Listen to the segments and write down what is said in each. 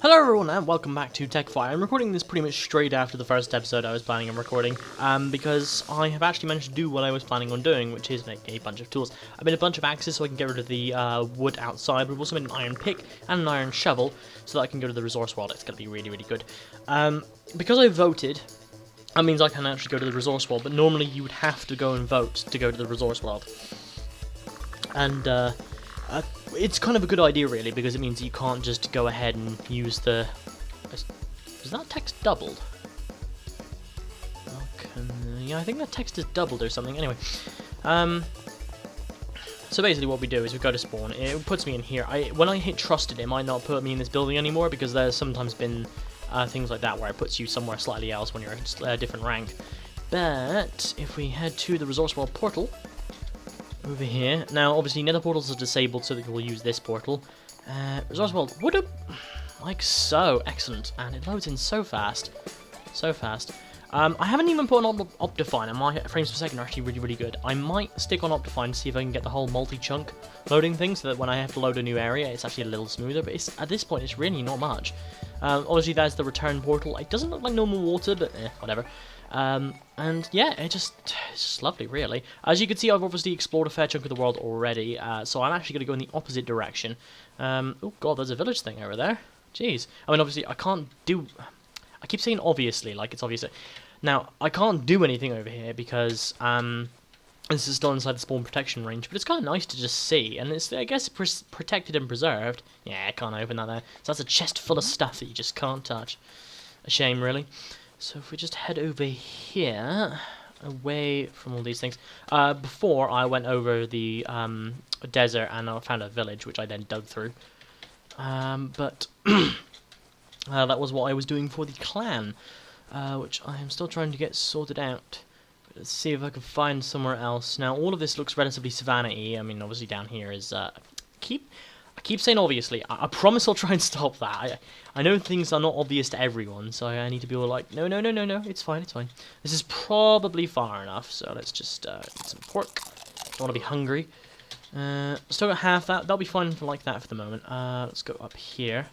Hello everyone and welcome back to Tekkify. I'm recording this pretty much straight after the first episode I was planning on recording, because I have actually managed to do what I was planning on doing, which is make a bunch of tools. I made a bunch of axes so I can get rid of the wood outside, but I've also made an iron pick and an iron shovel so that I can go to the resource world. It's going to be really, really good. Because I voted, that means I can actually go to the resource world, but normally you would have to go and vote to go to the resource world. And, it's kind of a good idea, really, because it means you can't just go ahead and use the... Is that text doubled? Okay, yeah, I think that text is doubled or something. Anyway, so basically what we do is we go to spawn. It puts me in here. When I hit trusted, it might not put me in this building anymore, because there's sometimes been things like that where it puts you somewhere slightly else when you're a different rank. But if we head to the resource world portal... over here. Now, obviously, nether portals are disabled, so that we'll use this portal. Resource world, wood up, like so. Excellent. And it loads in so fast. So fast. I haven't even put on Optifine, and my frames per second are actually really, really good. I might stick on Optifine to see if I can get the whole multi-chunk loading thing, so that when I have to load a new area, it's actually a little smoother, but at this point, it's really not much. Obviously, there's the return portal. It doesn't look like normal water, but whatever. And yeah, it's just lovely, really. As you can see, I've obviously explored a fair chunk of the world already, so I'm actually going to go in the opposite direction. Oh god, there's a village thing over there. Jeez. I mean, obviously, I can't do... I keep saying obviously, like it's obvious. Now, I can't do anything over here because, this is still inside the spawn protection range, but it's kind of nice to just see, and it's, I guess, protected and preserved. Yeah, I can't open that there. So that's a chest full of stuff that you just can't touch. A shame, really. So if we just head over here, away from all these things. Before, I went over the desert and I found a village, which I then dug through. But that was what I was doing for the clan, which I am still trying to get sorted out. Let's see if I can find somewhere else. Now, all of this looks relatively savannah-y. I mean, obviously down here is... I keep saying obviously. I promise I'll try and stop that. I know things are not obvious to everyone, so I need to be all like, no, it's fine, it's fine. This is probably far enough, so let's just eat some pork. Don't want to be hungry. Still got half that. That'll be fine like that for the moment. Let's go up here.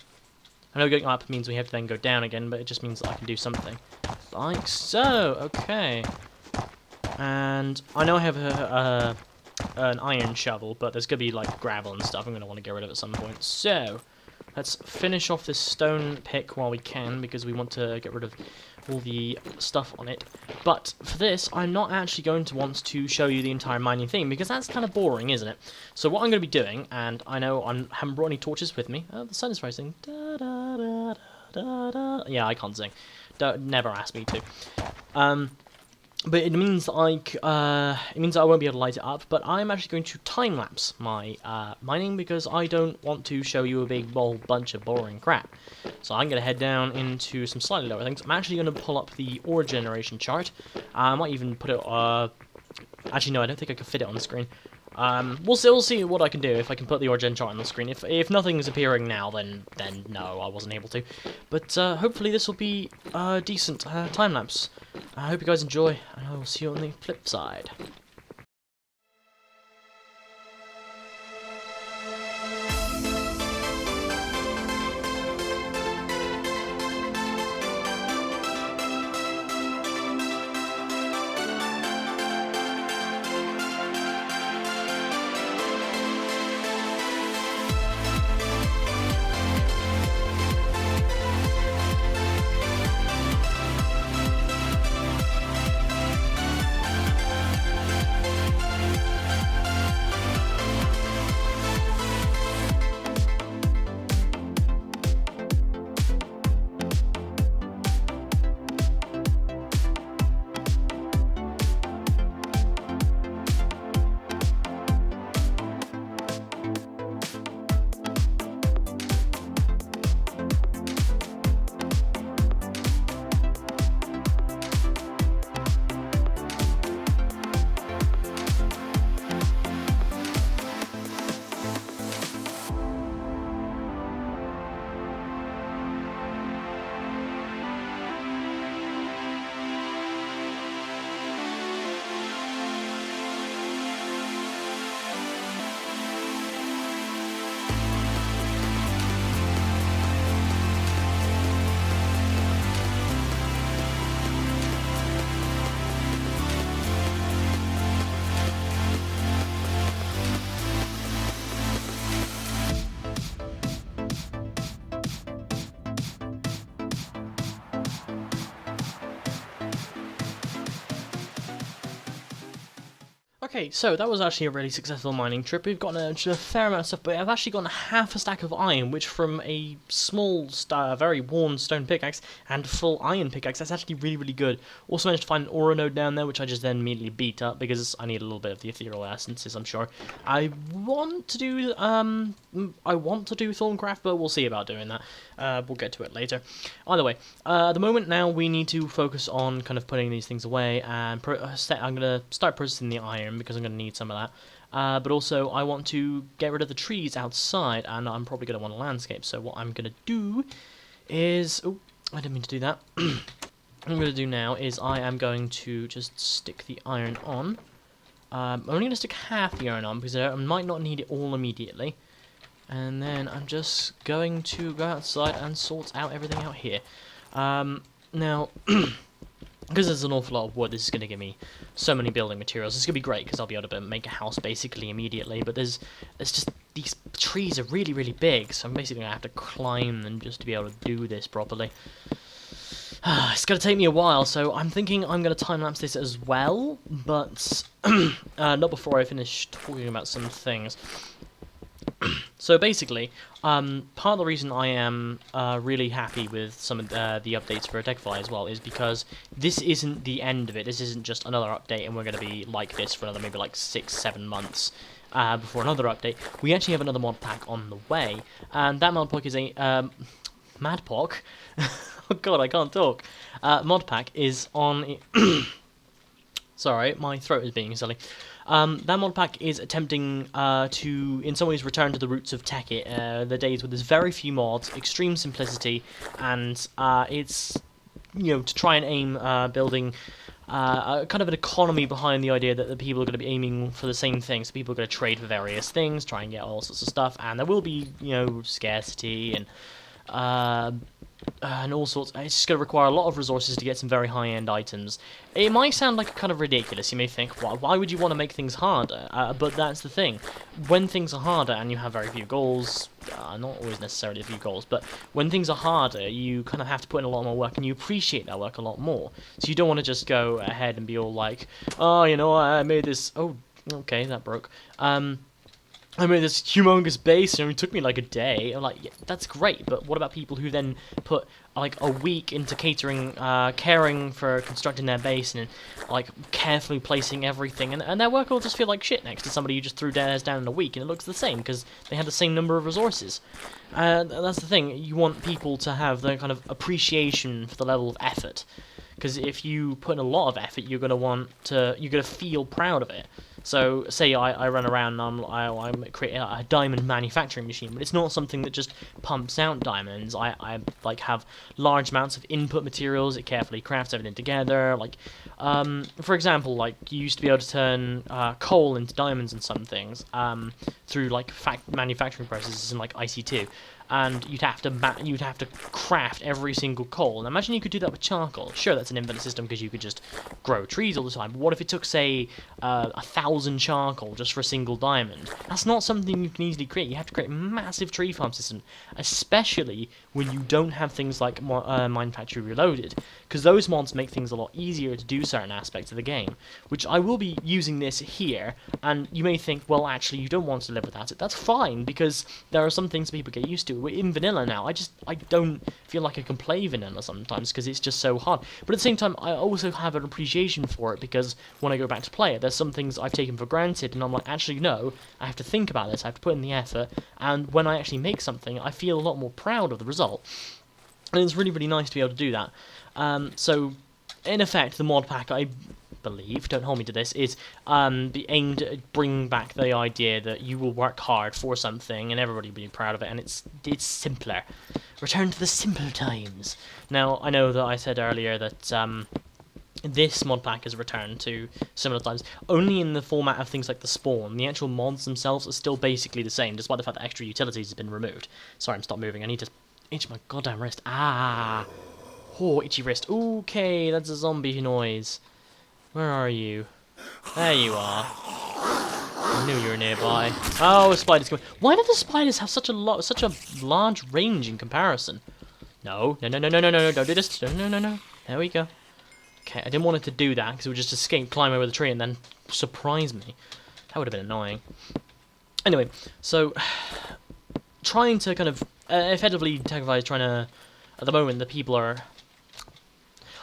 I know going up means we have to then go down again, but it just means that I can do something. Like so, okay. And I know I have an iron shovel, but there's going to be like gravel and stuff I'm going to want to get rid of at some point. So, let's finish off this stone pick while we can, because we want to get rid of all the stuff on it. But for this, I'm not actually going to want to show you the entire mining thing, because that's kind of boring, isn't it? So what I'm going to be doing, and I know I haven't brought any torches with me. Oh, the sun is rising. Da, da, da, da, da. Yeah, I can't sing. Never ask me to. But it means that I won't be able to light it up, but I'm actually going to time-lapse my mining, because I don't want to show you a big bunch of boring crap. So I'm going to head down into some slightly lower things. I'm actually going to pull up the ore generation chart. I might even put it... actually, no, I don't think I can fit it on the screen. We'll see what I can do if I can put the ore gen chart on the screen. If nothing's appearing now, then no, I wasn't able to. But hopefully this will be a decent time-lapse. I hope you guys enjoy, and I will see you on the flip side. Okay, so that was actually a really successful mining trip. We've gotten a fair amount of stuff, but I've actually gotten half a stack of iron, which from a small, very worn stone pickaxe and full iron pickaxe, that's actually really, really good. Also managed to find an ore node down there, which I just then immediately beat up, because I need a little bit of the ethereal essences, I'm sure. I want to do Thorncraft, but we'll see about doing that. We'll get to it later. Either way, at the moment now, we need to focus on kind of putting these things away, and I'm going to start processing the iron, because I'm going to need some of that. But also, I want to get rid of the trees outside, and I'm probably going to want a landscape. So what I'm going to do is... Oh, I didn't mean to do that. What I'm going to do now is I am going to just stick the iron on. I'm only going to stick half the iron on, because I might not need it all immediately. And then I'm just going to go outside and sort out everything out here. Now... Because there's an awful lot of wood, this is going to give me so many building materials. It's going to be great, because I'll be able to make a house basically immediately. But there's just, these trees are really, really big, so I'm basically going to have to climb them just to be able to do this properly. It's going to take me a while, so I'm thinking I'm going to time-lapse this as well, but not before I finish talking about some things. So basically, part of the reason I am really happy with some of the updates for Tekkify as well is because this isn't the end of it. This isn't just another update and we're going to be like this for another maybe like 6-7 months before another update. We actually have another mod pack on the way, and that mod pack is a Madpock. Oh god, I can't talk. Mod pack is on. Sorry, my throat is being silly. That mod pack is attempting to, in some ways, return to the roots of Tekkit, the days where there's very few mods, extreme simplicity, and it's, to try and aim building kind of an economy behind the idea that the people are going to be aiming for the same thing. So people are going to trade for various things, try and get all sorts of stuff, and there will be, scarcity and all sorts. It's just going to require a lot of resources to get some very high-end items. It might sound like kind of ridiculous. You may think, why would you want to make things harder? But that's the thing. When things are harder and you have very few goals, not always necessarily a few goals, but when things are harder, you kind of have to put in a lot more work, and you appreciate that work a lot more. So you don't want to just go ahead and be all like, oh, I made this... Oh, okay, that broke. I made this humongous base, and it took me like a day. I'm like, yeah, that's great, but what about people who then put like a week into caring for constructing their base and like carefully placing everything, and their work will just feel like shit next to somebody who just threw theirs down in a week, and it looks the same because they had the same number of resources. That's the thing. You want people to have the kind of appreciation for the level of effort, because if you put in a lot of effort, you're gonna feel proud of it. So, say I run around and I create a diamond manufacturing machine, but it's not something that just pumps out diamonds. I like have large amounts of input materials. It carefully crafts everything together. Like, for example, like you used to be able to turn coal into diamonds and some things through like manufacturing processes in like IC2. And you'd have to craft every single coal. And imagine you could do that with charcoal. Sure, that's an infinite system because you could just grow trees all the time. But what if it took, say, 1,000 charcoal just for a single diamond? That's not something you can easily create. You have to create a massive tree farm system, especially when you don't have things like Mine Factory Reloaded, because those mods make things a lot easier to do certain aspects of the game. Which I will be using this here, and you may think, well, actually, you don't want to live without it. That's fine, because there are some things people get used to. We're in vanilla now. I don't feel like I can play vanilla sometimes because it's just so hard. But at the same time, I also have an appreciation for it because when I go back to play it, there's some things I've taken for granted, and I'm like, actually, no, I have to think about this. I have to put in the effort, and when I actually make something, I feel a lot more proud of the result. And it's really, really nice to be able to do that. So, in effect, the mod pack, I believe, don't hold me to this, is be aimed at bringing back the idea that you will work hard for something and everybody will be proud of it, and it's simpler. Return to the simple times. Now, I know that I said earlier that this mod pack is returned to similar times, only in the format of things like the spawn. The actual mods themselves are still basically the same, despite the fact that extra utilities have been removed. Sorry, I'm stopped moving. I need to itch my goddamn wrist. Ah! Oh, itchy wrist. Okay, that's a zombie noise. Where are you? There you are. I knew you were nearby. Oh, spiders coming. Why do the spiders have such a large range in comparison? No, don't do this. No. There we go. Okay, I didn't want it to do that, because it would just escape, climb over the tree, and then surprise me. That would have been annoying. Anyway, so, trying to kind of, effectively, Tekkify is trying to, at the moment, the people are...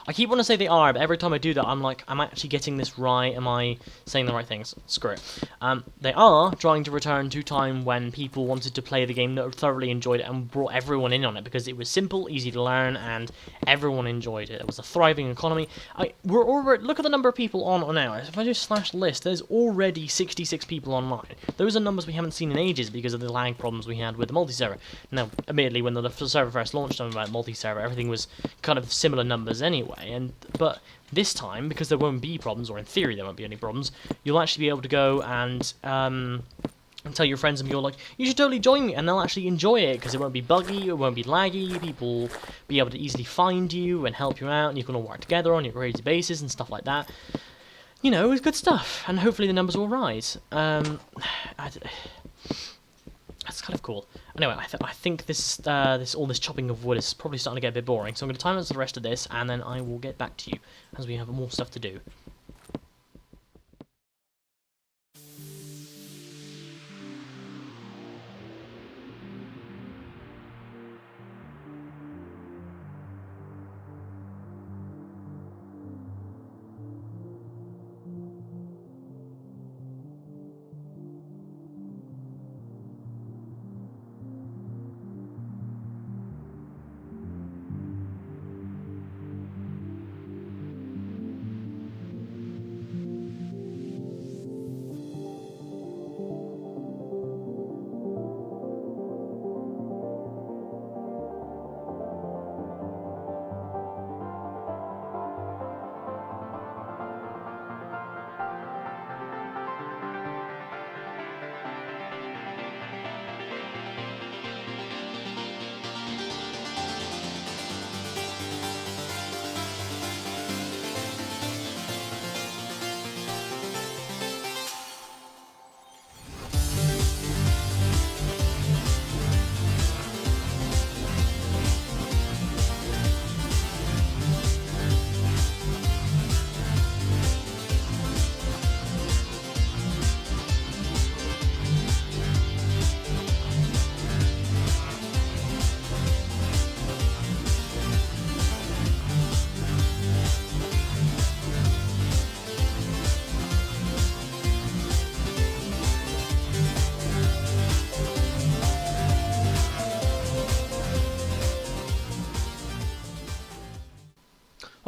I keep wanting to say they are, but every time I do that, I'm like, am I actually getting this right? Am I saying the right things? Screw it. They are trying to return to time when people wanted to play the game that thoroughly enjoyed it and brought everyone in on it, because it was simple, easy to learn, and everyone enjoyed it. It was a thriving economy. Look at the number of people on now. If I just /list, there's already 66 people online. Those are numbers we haven't seen in ages because of the lag problems we had with the multi-server. Now, admittedly, when the server first launched on about multi-server, everything was kind of similar numbers anyway. But this time, because there won't be problems, or in theory there won't be any problems, you'll actually be able to go and tell your friends and be all like, you should totally join me, and they'll actually enjoy it, because it won't be buggy, it won't be laggy, people will be able to easily find you and help you out, and you can all work together on your crazy bases and stuff like that. You know, it's good stuff, and hopefully the numbers will rise. That's kind of cool. Anyway, I think all this chopping of wood is probably starting to get a bit boring, so I'm going to time out the rest of this, and then I will get back to you, as we have more stuff to do.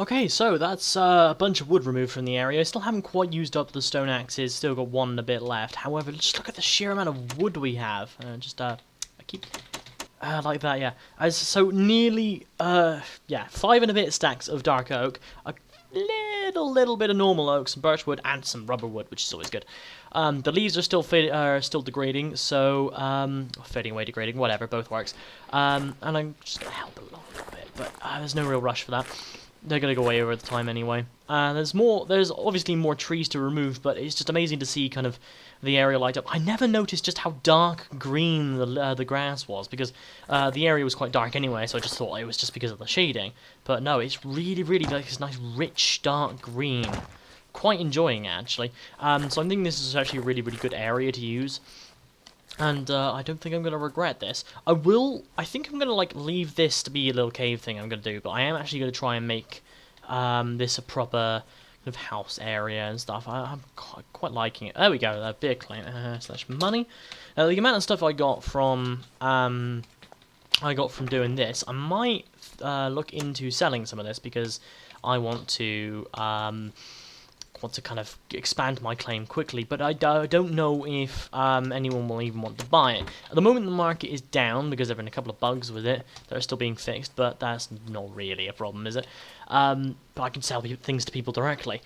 Okay, so that's a bunch of wood removed from the area. I still haven't quite used up the stone axes, still got one and a bit left. However, just look at the sheer amount of wood we have. I keep... like that, yeah. So nearly, 5 and a bit stacks of dark oak, a little bit of normal oak, some birch wood, and some rubber wood, which is always good. The leaves are still degrading, so, fading away, degrading, whatever, both works. And I'm just gonna help along a little bit, but there's no real rush for that. They're going to go away over the time anyway. There's obviously more trees to remove, but it's just amazing to see kind of the area light up. I never noticed just how dark green the grass was, because the area was quite dark anyway, so I just thought it was just because of the shading. But no, it's really like this nice rich dark green. Quite enjoying it, actually. So I'm thinking this is actually a really good area to use. And I don't think I'm going to regret this. I think I'm going to like leave this to be a little cave thing I'm going to do, but I am actually going to try and make this a proper kind of house area and stuff. I'm quite liking it. There we go, a bit of claim / money. Now the amount of stuff I got from doing this, I might look into selling some of this, because I want to kind of expand my claim quickly, but I don't know if anyone will even want to buy it. At the moment the market is down because there have been a couple of bugs with it that are still being fixed, but that's not really a problem, is it? But I can sell things to people directly.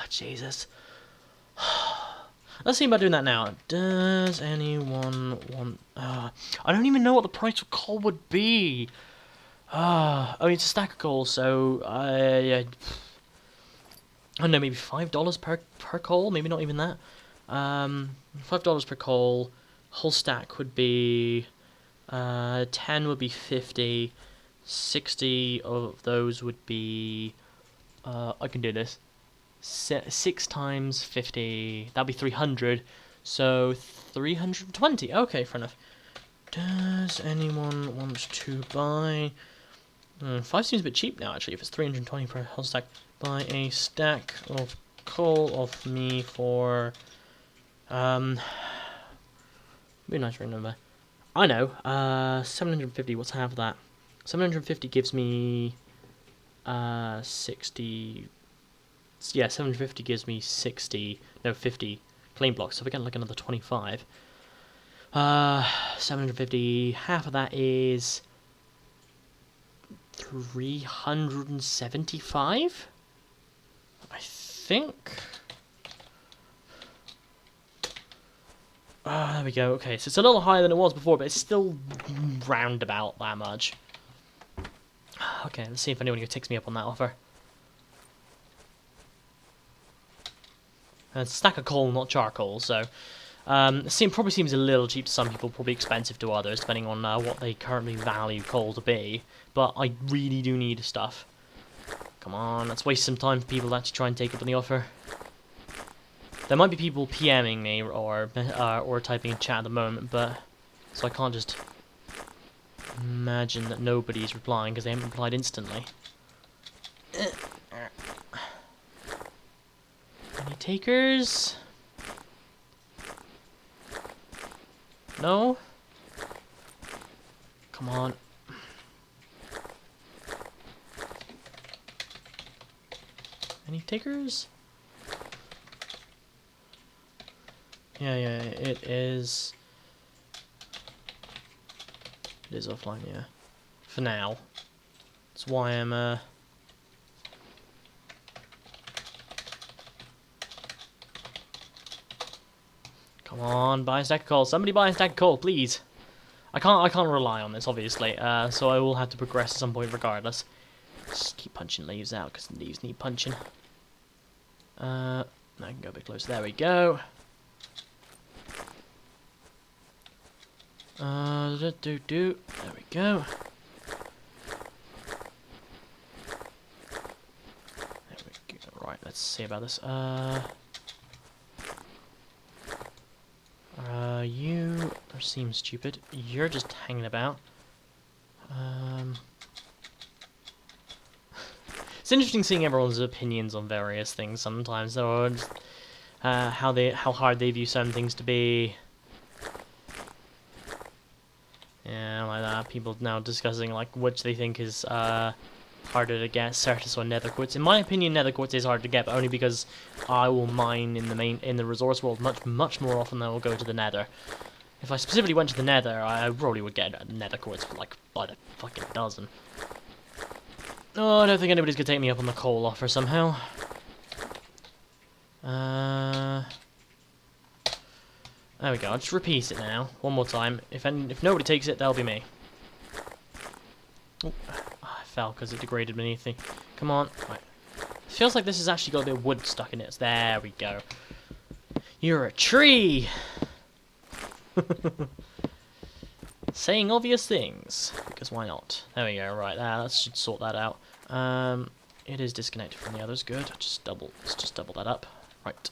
Jesus. Let's see about doing that now. Does anyone want... I don't even know what the price of coal would be. I mean, it's a stack of coal, so... yeah... I don't know, maybe $5 per coal, maybe not even that. $5 per coal, whole stack would be 10 would be 50, 60 of those would be... I can do this. 6 times 50, that'd be 300. So 320. Okay, fair enough. Does anyone want to buy... 5 seems a bit cheap now, actually, if it's 320 per whole stack. Buy a stack of coal off me for... be a nice ring number. I know, 750, what's half of that? 750 gives me... 60... Yeah, 750 gives me 60... No, 50 claim blocks, so we get like another 25. 750, half of that is... 375? I think. There we go. Okay, so it's a little higher than it was before, but it's still round about that much. Okay, let's see if anyone takes me up on that offer. And it's a stack of coal, not charcoal, so... probably seems a little cheap to some people, probably expensive to others, depending on what they currently value coal to be. But I really do need stuff. Come on, let's waste some time for people to actually try and take up on the offer. There might be people PMing me or typing in chat at the moment, but so I can't just imagine that nobody's replying because they haven't replied instantly. Any takers? No? Come on. Any takers? Yeah, it is. It is offline, yeah. For now. That's why I'm, Come on, buy a stack of coal. Somebody buy a stack of coal, please. I can't rely on this, obviously. So I will have to progress at some point regardless. Just keep punching leaves out, because leaves need punching. I can go a bit closer. There we go. There we go. There we go. Right, let's see about this. You seem stupid. You're just hanging about. It's interesting seeing everyone's opinions on various things sometimes, or just, how hard they view certain things to be. Yeah, like that. People now discussing like which they think is harder to get, Certus or Nether Quartz. In my opinion, Nether Quartz is hard to get, but only because I will mine in the resource world much more often than I will go to the Nether. If I specifically went to the Nether, I probably would get a Nether Quartz like by the fucking dozen. Oh, I don't think anybody's gonna take me up on the coal offer somehow. There we go. I'll just repeat it now one more time. If nobody takes it, that'll be me. Oh, I fell because it degraded beneath me. Come on. Right. It feels like this has actually got a bit of wood stuck in it. There we go. You're a tree! Saying obvious things. Because why not? There we go. Right, that should sort that out. It is disconnected from the others. Good. Let's just double that up. Right.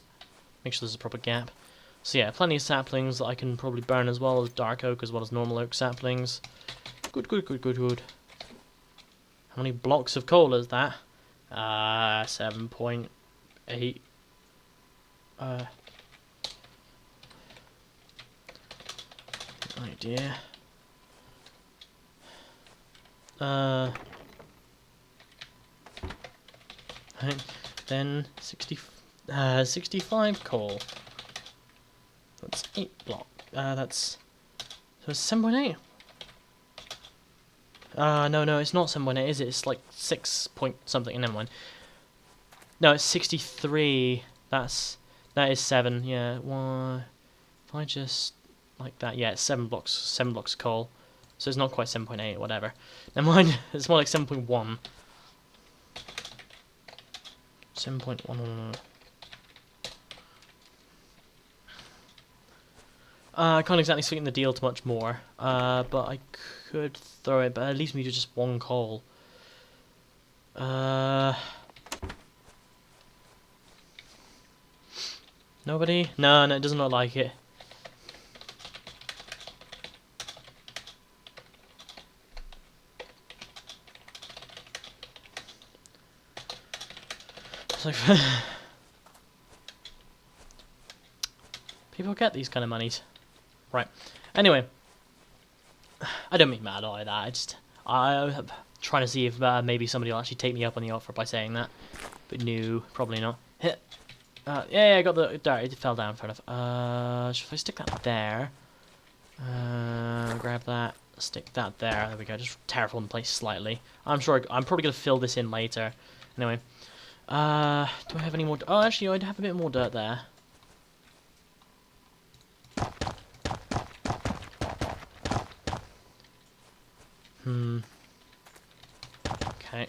Make sure there's a proper gap. So yeah, plenty of saplings that I can probably burn as well as dark oak as well as normal oak saplings. Good. How many blocks of coal is that? 7.8. Oh dear. Then 65 coal. That's 8 block. So it's 7.8. No, it's not 7.8, is it? It's like 6 point something. Never mind. No, it's 63. That is 7. Yeah. Why? If I just like that, yeah, it's 7 blocks. 7 blocks of coal. So it's not quite 7.8 or whatever. Never mind. It's more like 7.1. 7.1. I can't exactly sweeten the deal to much more, but I could throw it, but at least we do just one coal. Nobody? No, it does not like it. It's like people get these kind of monies. Right. Anyway, I don't mean mad like that. I'm trying to see if maybe somebody will actually take me up on the offer by saying that. But no, probably not. Hit. Yeah, I got the dirt. It fell down fair enough. Should I stick that there? Grab that. Stick that there. There we go. Just terraform the place slightly. I'm sure I'm probably gonna fill this in later. Anyway, do I have any more? Oh, actually, I'd have a bit more dirt there. Okay.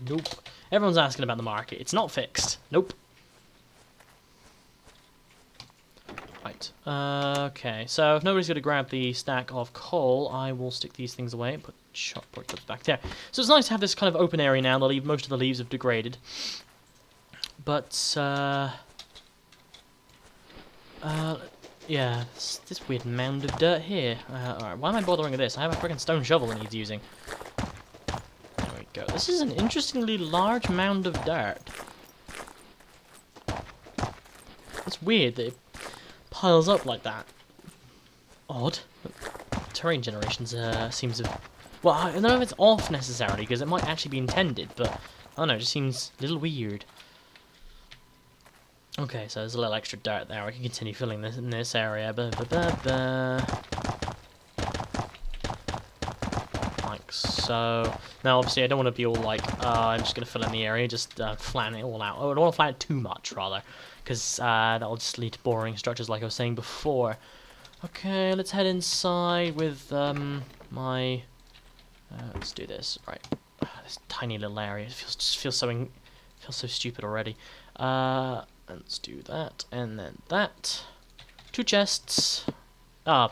Nope. Everyone's asking about the market. It's not fixed. Nope. Right. Okay. So if nobody's going to grab the stack of coal, I will stick these things away and put shop ports back there. So it's nice to have this kind of open area now. Most of the leaves have degraded. But yeah, this weird mound of dirt here. Alright, why am I bothering with this? I have a freaking stone shovel that needs using. There we go. This is an interestingly large mound of dirt. It's weird that it piles up like that. Odd. Terrain generations seems to... Well, I don't know if it's off necessarily, because it might actually be intended, but I don't know, it just seems a little weird. Okay, so there's a little extra dirt there. I can continue filling this in this area. Like so. Now, obviously, I don't want to be all like, I'm just going to fill in the area, just flatten it all out. Oh, I don't want to flatten it too much, rather, because that'll just lead to boring structures, like I was saying before. Okay, let's head inside with my... let's do this. Right, this tiny little area. It feels so stupid already. Let's do that, and then that. 2 chests. Ah,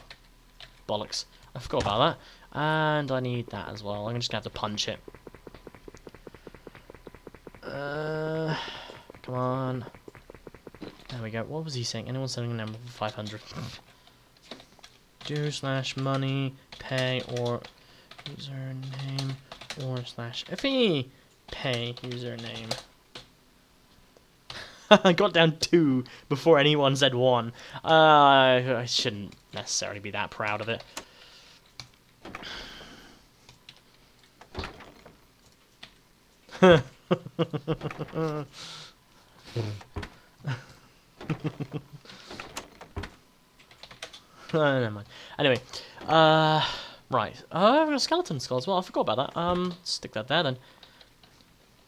bollocks. I forgot about that. And I need that as well. I'm just gonna have to punch it. Come on. There we go. What was he saying? Anyone selling a number for 500? Do/money, pay, or username, or /FE. Pay username. I got down 2 before anyone said 1. I shouldn't necessarily be that proud of it. Never mind. Anyway, right. I've got a skeleton skull as well. I forgot about that. Stick that there then.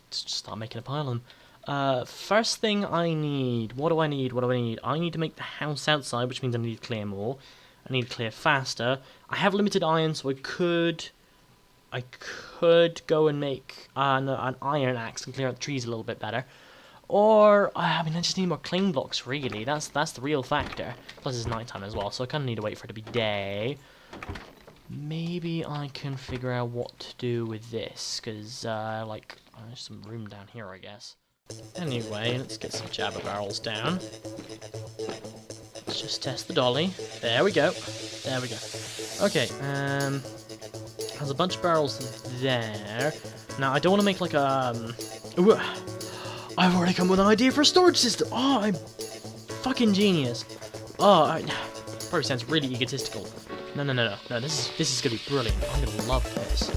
Let's just start making a pile of them. First thing I need, what do I need? I need to make the house outside, which means I need to clear more. I need to clear faster. I have limited iron, so I could go and make an iron axe and clear out the trees a little bit better. Or, I mean, I just need more clay blocks, really. That's the real factor. Plus it's nighttime as well, so I kind of need to wait for it to be day. Maybe I can figure out what to do with this, because, like, there's some room down here, I guess. Anyway, let's get some jabber barrels down. Let's just test the dolly. There we go. There we go. Okay, there's a bunch of barrels there. Now, I don't want to make like a... Ooh, I've already come with an idea for a storage system! Oh, I'm fucking genius. Oh, probably sounds really egotistical. No, this is gonna be brilliant. I'm gonna love this.